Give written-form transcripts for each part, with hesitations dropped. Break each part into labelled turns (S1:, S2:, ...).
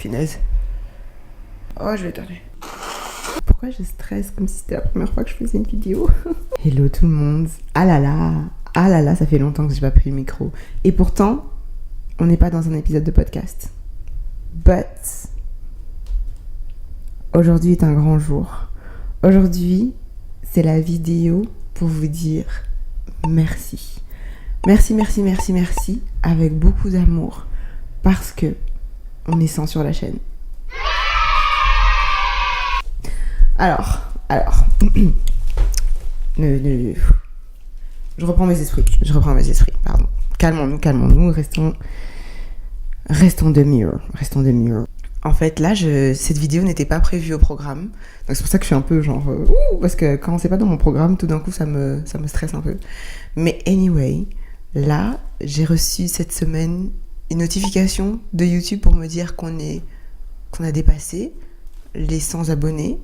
S1: punaise. Oh, je vais éternuer. Pourquoi je stresse comme si c'était la première fois que je faisais une vidéo? Hello tout le monde. Ah là là, ça fait longtemps que j'ai pas pris le micro. Et pourtant, on n'est pas dans un épisode de podcast. But aujourd'hui est un grand jour. Aujourd'hui, c'est la vidéo pour vous dire merci. Merci, avec beaucoup d'amour. Parce que on est 100 sur la chaîne. Alors, je reprends mes esprits, pardon. Calmons-nous, restons demure. En fait, là, cette vidéo n'était pas prévue au programme. Donc c'est pour ça que je suis un peu genre... parce que quand c'est pas dans mon programme, tout d'un coup, ça me stresse un peu. Mais anyway, là, j'ai reçu cette semaine une notification de YouTube pour me dire qu'on a dépassé les 100 abonnés.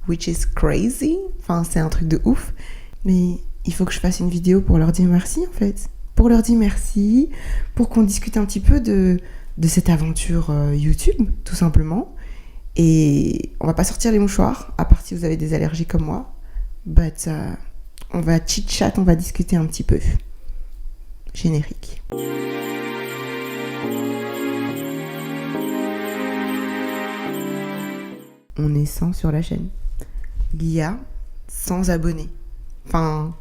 S1: Which is crazy. Enfin, c'est un truc de ouf. Mais il faut que je fasse une vidéo pour leur dire merci, en fait. Pour leur dire merci, pour qu'on discute un petit peu de cette aventure YouTube, tout simplement. Et on va pas sortir les mouchoirs, à part si vous avez des allergies comme moi. But on va chit-chat, on va discuter un petit peu. Générique. On est 100 sur la chaîne. Il y a 100 abonnés. Enfin,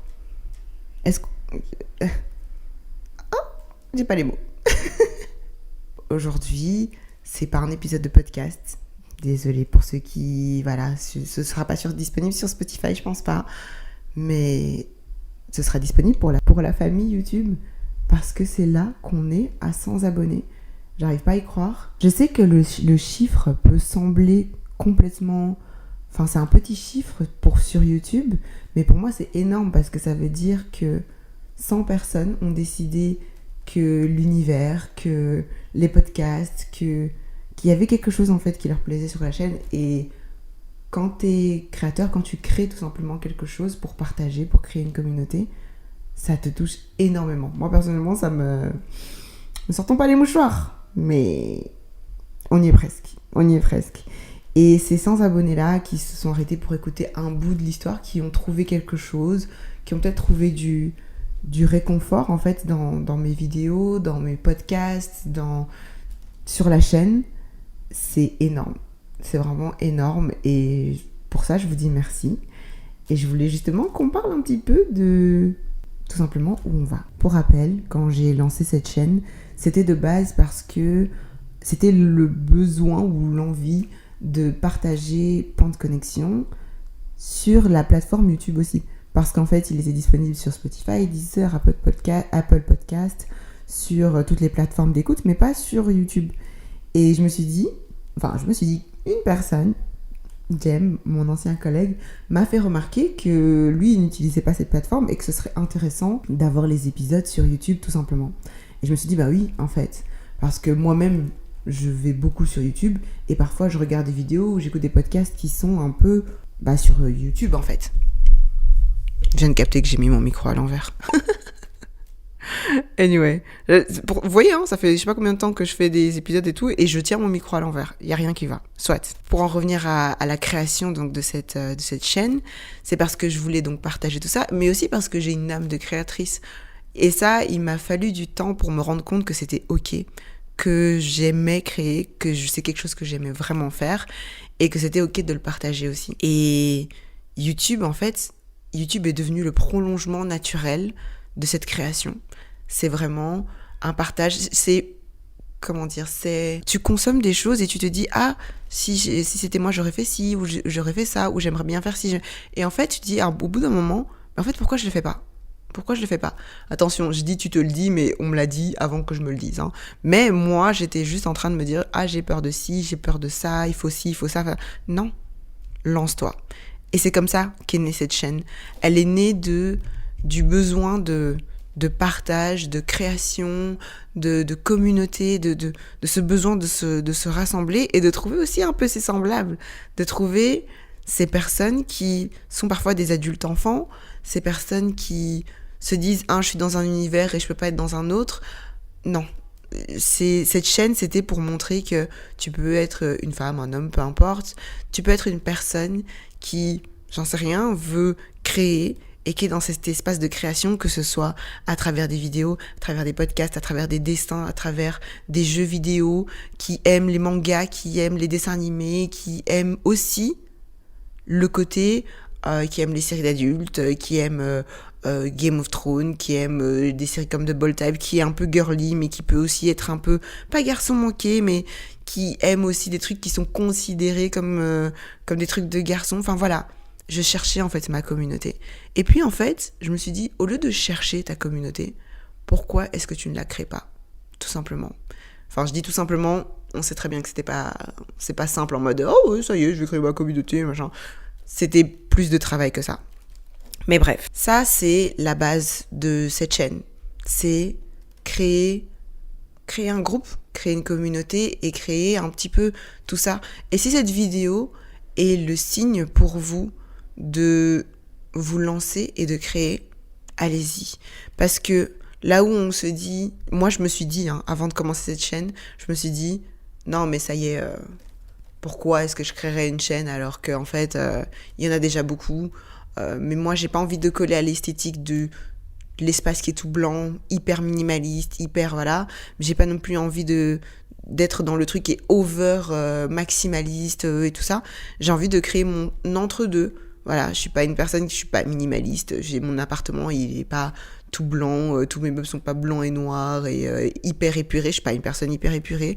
S1: est-ce que... j'ai pas les mots. Aujourd'hui, c'est pas un épisode de podcast. Désolée pour ceux qui... Voilà, ce sera pas disponible sur Spotify, je pense pas. Mais ce sera disponible pour la famille YouTube. Parce que c'est là qu'on est à 100 abonnés. J'arrive pas à y croire. Je sais que le chiffre peut sembler complètement... Enfin, c'est un petit chiffre sur YouTube. Mais pour moi, c'est énorme parce que ça veut dire que 100 personnes ont décidé que l'univers, que les podcasts, qu'il y avait quelque chose en fait qui leur plaisait sur la chaîne. Et quand t'es créateur, quand tu crées tout simplement quelque chose pour partager, pour créer une communauté, ça te touche énormément. Moi personnellement, ça me... Ne sortons pas les mouchoirs, mais on y est presque. Et ces 100 abonnés là qui se sont arrêtés pour écouter un bout de l'histoire, qui ont trouvé quelque chose, qui ont peut-être trouvé du réconfort en fait dans mes vidéos, dans mes podcasts, sur la chaîne, c'est énorme. C'est vraiment énorme et pour ça je vous dis merci. Et je voulais justement qu'on parle un petit peu de tout simplement où on va. Pour rappel, quand j'ai lancé cette chaîne, c'était de base parce que c'était le besoin ou l'envie de partager Point de Connexion sur la plateforme YouTube aussi. Parce qu'en fait, il était disponible sur Spotify, Deezer, Apple Podcast, sur toutes les plateformes d'écoute, mais pas sur YouTube. Et je me suis dit, une personne, Jem, mon ancien collègue, m'a fait remarquer que lui, il n'utilisait pas cette plateforme et que ce serait intéressant d'avoir les épisodes sur YouTube, tout simplement. Et je me suis dit, bah oui, en fait, parce que moi-même, je vais beaucoup sur YouTube et parfois, je regarde des vidéos ou j'écoute des podcasts qui sont un peu sur YouTube, en fait. Je viens de capter que j'ai mis mon micro à l'envers. Anyway. Vous voyez, ça fait je sais pas combien de temps que je fais des épisodes et tout, et je tiens mon micro à l'envers. Il n'y a rien qui va. Soit. Pour en revenir à la création donc, de cette chaîne, c'est parce que je voulais donc partager tout ça, mais aussi parce que j'ai une âme de créatrice. Et ça, il m'a fallu du temps pour me rendre compte que c'était OK, que j'aimais créer, que c'est quelque chose que j'aimais vraiment faire, et que c'était OK de le partager aussi. Et YouTube, en fait... YouTube est devenu le prolongement naturel de cette création. C'est vraiment un partage. C'est, tu consommes des choses et tu te dis, si c'était moi, j'aurais fait ci, ou j'aurais fait ça, ou j'aimerais bien faire ci. Et en fait, tu te dis, au bout d'un moment, en fait, pourquoi je le fais pas ? Attention, je dis tu te le dis, mais on me l'a dit avant que je me le dise. Mais moi, j'étais juste en train de me dire, j'ai peur de ci, j'ai peur de ça, il faut ci, il faut ça. Enfin, non, lance-toi. Et c'est comme ça qu'est née cette chaîne. Elle est née du besoin de partage, de création, de communauté, de ce besoin de se rassembler et de trouver aussi un peu ses semblables. De trouver ces personnes qui sont parfois des adultes enfants, ces personnes qui se disent « je suis dans un univers et je peux pas être dans un autre ». Non, cette chaîne, c'était pour montrer que tu peux être une femme, un homme, peu importe. Tu peux être une personne qui, j'en sais rien, veut créer et qui est dans cet espace de création, que ce soit à travers des vidéos, à travers des podcasts, à travers des dessins, à travers des jeux vidéo, qui aime les mangas, qui aime les dessins animés, qui aime aussi le côté, qui aime les séries d'adultes, qui aime Game of Thrones, qui aime des séries comme Double Type, qui est un peu girly, mais qui peut aussi être un peu, pas garçon manqué, mais qui aime aussi des trucs qui sont considérés comme des trucs de garçon. Enfin voilà, je cherchais en fait ma communauté. Et puis en fait, je me suis dit, au lieu de chercher ta communauté, pourquoi est-ce que tu ne la crées pas ? Tout simplement. Enfin, je dis tout simplement, on sait très bien que c'est pas simple en mode, oh oui, ça y est, je vais créer ma communauté, machin. C'était plus de travail que ça. Mais bref, ça c'est la base de cette chaîne. C'est créer un groupe, créer une communauté et créer un petit peu tout ça. Et si cette vidéo est le signe pour vous de vous lancer et de créer, allez-y. Parce que là où on se dit, moi je me suis dit, avant de commencer cette chaîne, je me suis dit, non mais ça y est, pourquoi est-ce que je créerais une chaîne alors qu'en fait, il y en a déjà beaucoup. Mais moi, j'ai pas envie de coller à l'esthétique de l'espace qui est tout blanc, hyper minimaliste, hyper voilà. J'ai pas non plus envie d'être dans le truc qui est over maximaliste et tout ça. J'ai envie de créer mon entre-deux. Voilà, je suis pas minimaliste. J'ai mon appartement, il est pas tout blanc, tous mes meubles sont pas blancs et noirs et hyper épurés. Je suis pas une personne hyper épurée.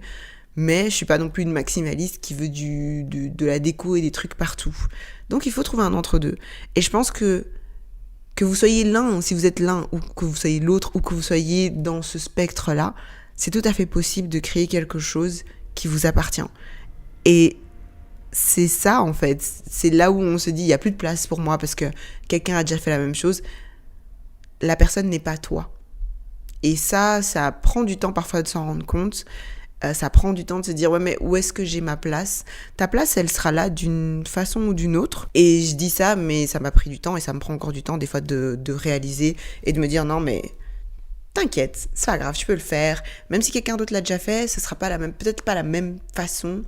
S1: Mais je suis pas non plus une maximaliste qui veut de la déco et des trucs partout. Donc il faut trouver un entre-deux. Et je pense que vous soyez l'un, si vous êtes l'un, ou que vous soyez l'autre, ou que vous soyez dans ce spectre-là, c'est tout à fait possible de créer quelque chose qui vous appartient. Et c'est ça, en fait. C'est là où on se dit, il n'y a plus de place pour moi parce que quelqu'un a déjà fait la même chose. La personne n'est pas toi. Et ça prend du temps parfois de s'en rendre compte. Ça prend du temps de se dire, ouais, mais où est-ce que j'ai ma place ? Ta place, elle sera là d'une façon ou d'une autre. Et je dis ça, mais ça m'a pris du temps et ça me prend encore du temps des fois de réaliser et de me dire, non, mais t'inquiète, c'est pas grave, tu peux le faire. Même si quelqu'un d'autre l'a déjà fait, ce sera pas peut-être pas la même façon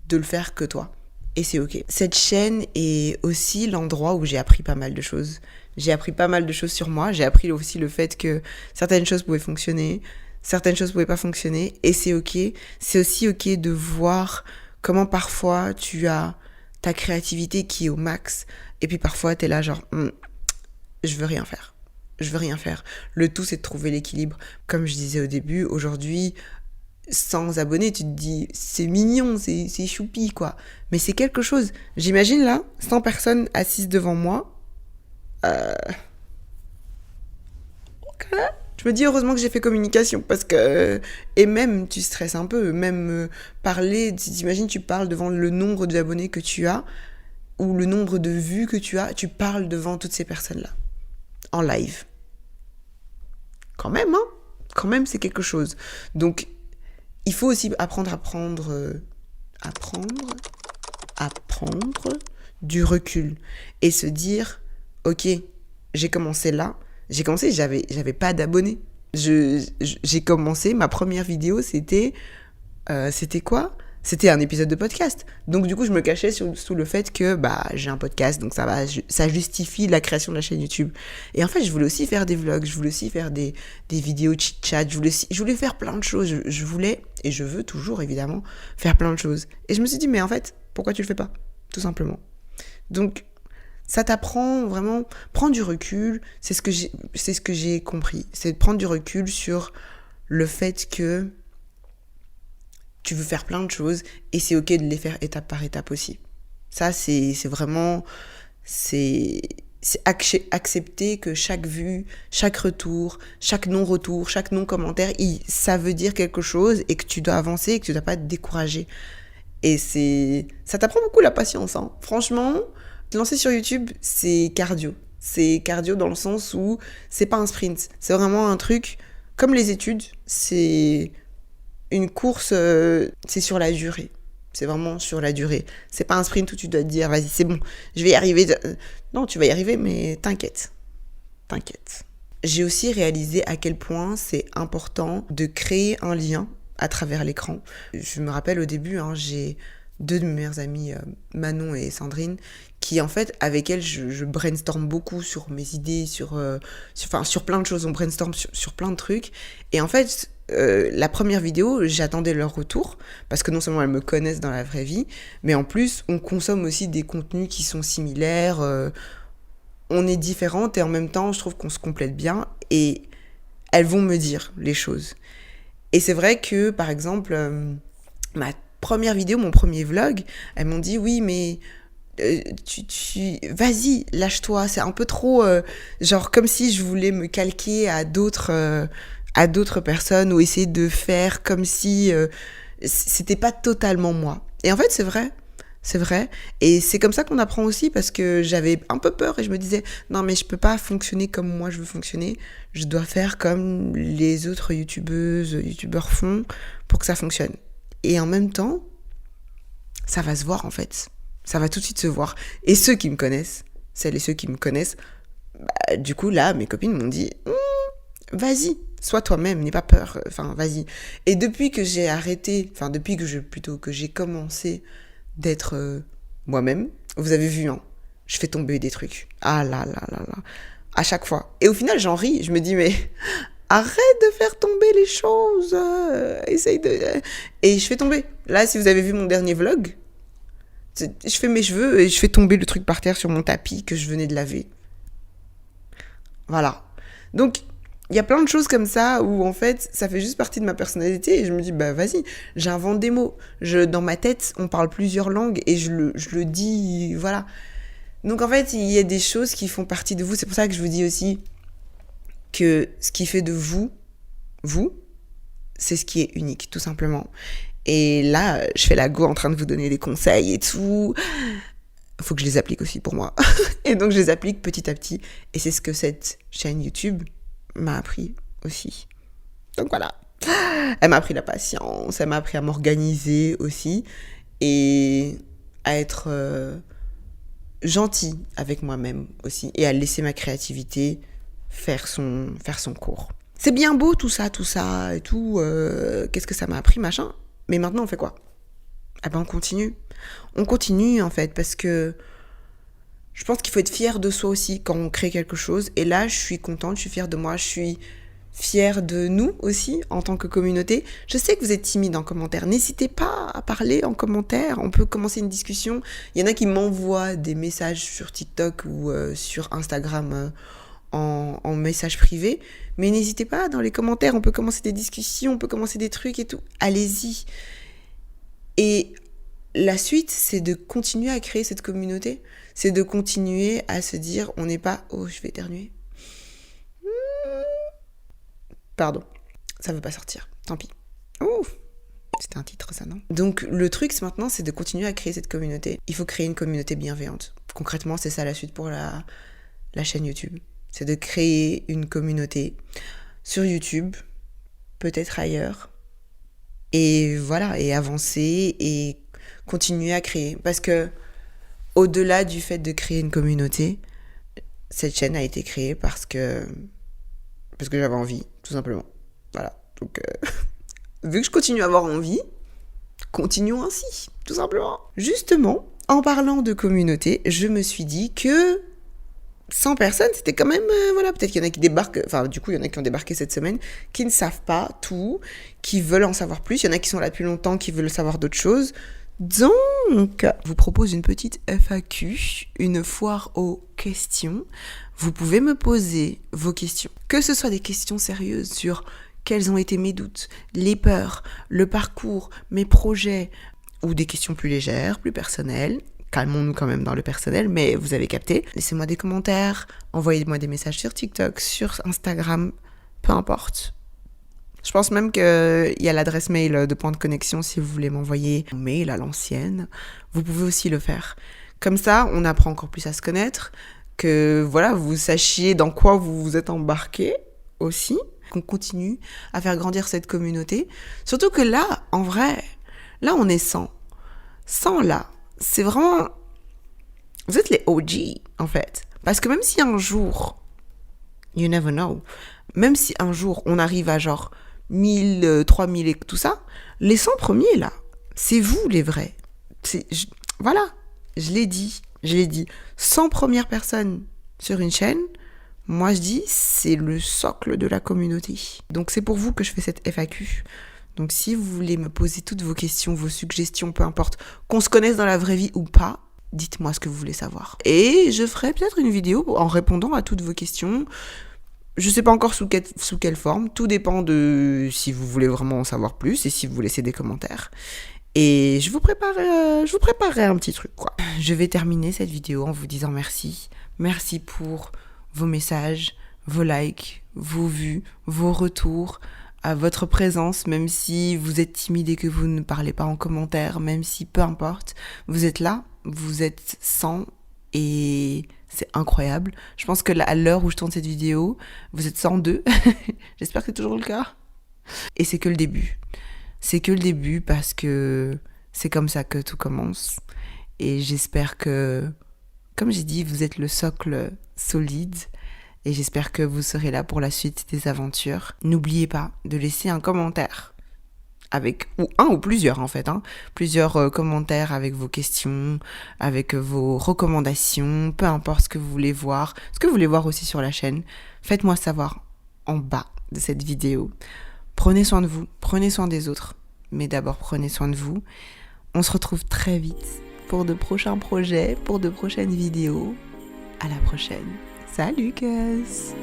S1: de le faire que toi. Et c'est ok. Cette chaîne est aussi l'endroit où j'ai appris pas mal de choses. J'ai appris pas mal de choses sur moi. J'ai appris aussi le fait que certaines choses pouvaient fonctionner. Certaines choses ne pouvaient pas fonctionner et c'est ok. C'est aussi ok de voir comment parfois tu as ta créativité qui est au max et puis parfois t'es là genre je veux rien faire. Je veux rien faire. Le tout c'est de trouver l'équilibre. Comme je disais au début, aujourd'hui 100 abonnés, tu te dis c'est mignon, c'est choupi quoi. Mais c'est quelque chose. J'imagine là 100 personnes assises devant moi. Ok. Je me dis heureusement que j'ai fait communication parce que et même tu stresses un peu, même parler, t'imagines tu parles devant le nombre d'abonnés que tu as ou le nombre de vues que tu as, tu parles devant toutes ces personnes-là en live. Quand même c'est quelque chose. Donc il faut aussi apprendre du recul et se dire ok, j'ai commencé là. J'avais pas d'abonnés. J'ai commencé, ma première vidéo, c'était quoi ? C'était un épisode de podcast. Donc du coup, je me cachais sous le fait que j'ai un podcast, donc ça justifie la création de la chaîne YouTube. Et en fait, je voulais aussi faire des vlogs, je voulais aussi faire des vidéos chit-chat, je voulais faire plein de choses. Je voulais, et je veux toujours évidemment, faire plein de choses. Et je me suis dit, mais en fait, pourquoi tu le fais pas ? Tout simplement. Donc, ça t'apprend vraiment, prends du recul, c'est ce que j'ai compris, c'est de prendre du recul sur le fait que tu veux faire plein de choses et c'est ok de les faire étape par étape aussi. Ça c'est vraiment, c'est accepter que chaque vue, chaque retour, chaque non-retour, chaque non-commentaire, ça veut dire quelque chose et que tu dois avancer et que tu dois pas te décourager. Et ça t'apprend beaucoup la patience, hein. Franchement, te lancer sur YouTube, c'est cardio. C'est cardio dans le sens où c'est pas un sprint. C'est vraiment un truc, comme les études, c'est une course, c'est sur la durée. C'est vraiment sur la durée. C'est pas un sprint où tu dois te dire, vas-y, c'est bon, je vais y arriver. Non, tu vas y arriver, mais t'inquiète. j'ai aussi réalisé à quel point c'est important de créer un lien à travers l'écran. Je me rappelle au début, j'ai 2 de mes meilleures amies, Manon et Sandrine, qui en fait, avec elles, je brainstorm beaucoup sur mes idées, sur plein de choses. On brainstorm sur plein de trucs. Et en fait, la première vidéo, j'attendais leur retour, parce que non seulement elles me connaissent dans la vraie vie, mais en plus, on consomme aussi des contenus qui sont similaires. On est différentes et en même temps, je trouve qu'on se complète bien. Et elles vont me dire les choses. Et c'est vrai que, par exemple, ma première vidéo, mon premier vlog, elles m'ont dit oui, mais vas-y, lâche-toi, c'est un peu trop genre comme si je voulais me calquer à d'autres personnes ou essayer de faire comme si c'était pas totalement moi. Et en fait, c'est vrai. Et c'est comme ça qu'on apprend aussi, parce que j'avais un peu peur et je me disais non, mais je peux pas fonctionner comme moi je veux fonctionner, je dois faire comme les autres youtubeurs font pour que ça fonctionne. Et en même temps, ça va se voir en fait. Ça va tout de suite se voir. Et ceux qui me connaissent, celles et ceux qui me connaissent, du coup là, mes copines m'ont dit vas-y, sois toi-même, n'aie pas peur, vas-y. Et depuis que j'ai commencé d'être moi-même, vous avez vu, je fais tomber des trucs. Ah là là là là. À chaque fois. Et au final, j'en ris. Je me dis, mais arrête de faire tomber les choses. Essaye de... Et je fais tomber. Là, si vous avez vu mon dernier vlog, je fais mes cheveux et je fais tomber le truc par terre sur mon tapis que je venais de laver. Voilà. Donc, il y a plein de choses comme ça où en fait ça fait juste partie de ma personnalité et je me dis vas-y, j'invente des mots. Dans ma tête on parle plusieurs langues et je le dis, voilà. Donc en fait il y a des choses qui font partie de vous. C'est pour ça que je vous dis aussi que ce qui fait de vous, c'est ce qui est unique, tout simplement. Et là je fais la go en train de vous donner des conseils et tout. Faut que je les applique aussi pour moi. Et donc je les applique petit à petit et c'est ce que cette chaîne YouTube m'a appris aussi. Donc voilà. Elle m'a appris la patience, elle m'a appris à m'organiser aussi et à être gentille avec moi-même aussi et à laisser ma créativité faire son cours. C'est bien beau tout ça et tout, qu'est-ce que ça m'a appris, machin. Mais maintenant on fait quoi ? On continue. On continue en fait parce que je pense qu'il faut être fier de soi aussi quand on crée quelque chose. Et là, je suis contente, je suis fière de moi, je suis fière de nous aussi en tant que communauté. Je sais que vous êtes timide en commentaire. N'hésitez pas à parler en commentaire. On peut commencer une discussion. Il y en a qui m'envoient des messages sur TikTok ou sur Instagram en message privé. Mais n'hésitez pas dans les commentaires. On peut commencer des discussions, on peut commencer des trucs et tout. Allez-y. Et la suite, c'est de continuer à créer cette communauté. C'est de continuer à se dire, on n'est pas... Oh, je vais éternuer. Pardon, ça veut pas sortir. Tant pis. Ouf, c'était un titre, ça, non ? Donc, le truc, maintenant, c'est de continuer à créer cette communauté. Il faut créer une communauté bienveillante. Concrètement, c'est ça la suite pour la chaîne YouTube. C'est de créer une communauté sur YouTube, peut-être ailleurs. Et voilà, et avancer et continuer à créer. Parce que au-delà du fait de créer une communauté, cette chaîne a été créée parce que j'avais envie, tout simplement. Voilà. Donc, vu que je continue à avoir envie, continuons ainsi, tout simplement. Justement, en parlant de communauté, je me suis dit que 100 personnes, c'était quand même... peut-être qu'il y en a qui débarquent... du coup, il y en a qui ont débarqué cette semaine, qui ne savent pas tout, qui veulent en savoir plus. Il y en a qui sont là depuis longtemps, qui veulent savoir d'autres choses. Donc, je vous propose une petite FAQ, une foire aux questions. Vous pouvez me poser vos questions. Que ce soit des questions sérieuses sur quels ont été mes doutes, les peurs, le parcours, mes projets, ou des questions plus légères, plus personnelles. Calmons-nous quand même dans le personnel, mais vous avez capté. Laissez-moi des commentaires, envoyez-moi des messages sur TikTok, sur Instagram, peu importe. Je pense même qu'il y a l'adresse mail de Point de Connexion si vous voulez m'envoyer un mail à l'ancienne. Vous pouvez aussi le faire. Comme ça, on apprend encore plus à se connaître, que voilà, vous sachiez dans quoi vous vous êtes embarqué aussi, qu'on continue à faire grandir cette communauté. Surtout que là, en vrai, là on est 100. 100 là, c'est vraiment... Vous êtes les OG en fait. Parce que même si un jour, You never know. Même si un jour on arrive à genre 1000, 3000 et tout ça, les 100 premiers là, c'est vous les vrais. Voilà, je l'ai dit. 100 premières personnes sur une chaîne, moi je dis c'est le socle de la communauté. Donc c'est pour vous que je fais cette FAQ. Donc si vous voulez me poser toutes vos questions, vos suggestions, peu importe, qu'on se connaisse dans la vraie vie ou pas, dites-moi ce que vous voulez savoir. Et je ferai peut-être une vidéo en répondant à toutes vos questions. Je sais pas encore sous quelle forme, tout dépend de si vous voulez vraiment en savoir plus et si vous laissez des commentaires. Et je vous préparerai un petit truc, quoi. Je vais terminer cette vidéo en vous disant merci. Merci pour vos messages, vos likes, vos vues, vos retours, à votre présence, même si vous êtes timide et que vous ne parlez pas en commentaire, même si peu importe, vous êtes là, vous êtes 100 et c'est incroyable. Je pense que là, à l'heure où je tourne cette vidéo, vous êtes 102. J'espère que c'est toujours le cas. Et c'est que le début. C'est que le début parce que c'est comme ça que tout commence. Et j'espère que, comme j'ai dit, vous êtes le socle solide. Et j'espère que vous serez là pour la suite des aventures. N'oubliez pas de laisser un commentaire. Ou un ou plusieurs en fait. Plusieurs commentaires avec vos questions, avec vos recommandations, peu importe ce que vous voulez voir. Ce que vous voulez voir aussi sur la chaîne. Faites-moi savoir en bas de cette vidéo. Prenez soin de vous, prenez soin des autres, mais d'abord prenez soin de vous. On se retrouve très vite pour de prochains projets, pour de prochaines vidéos. À la prochaine. Salut, Cuz!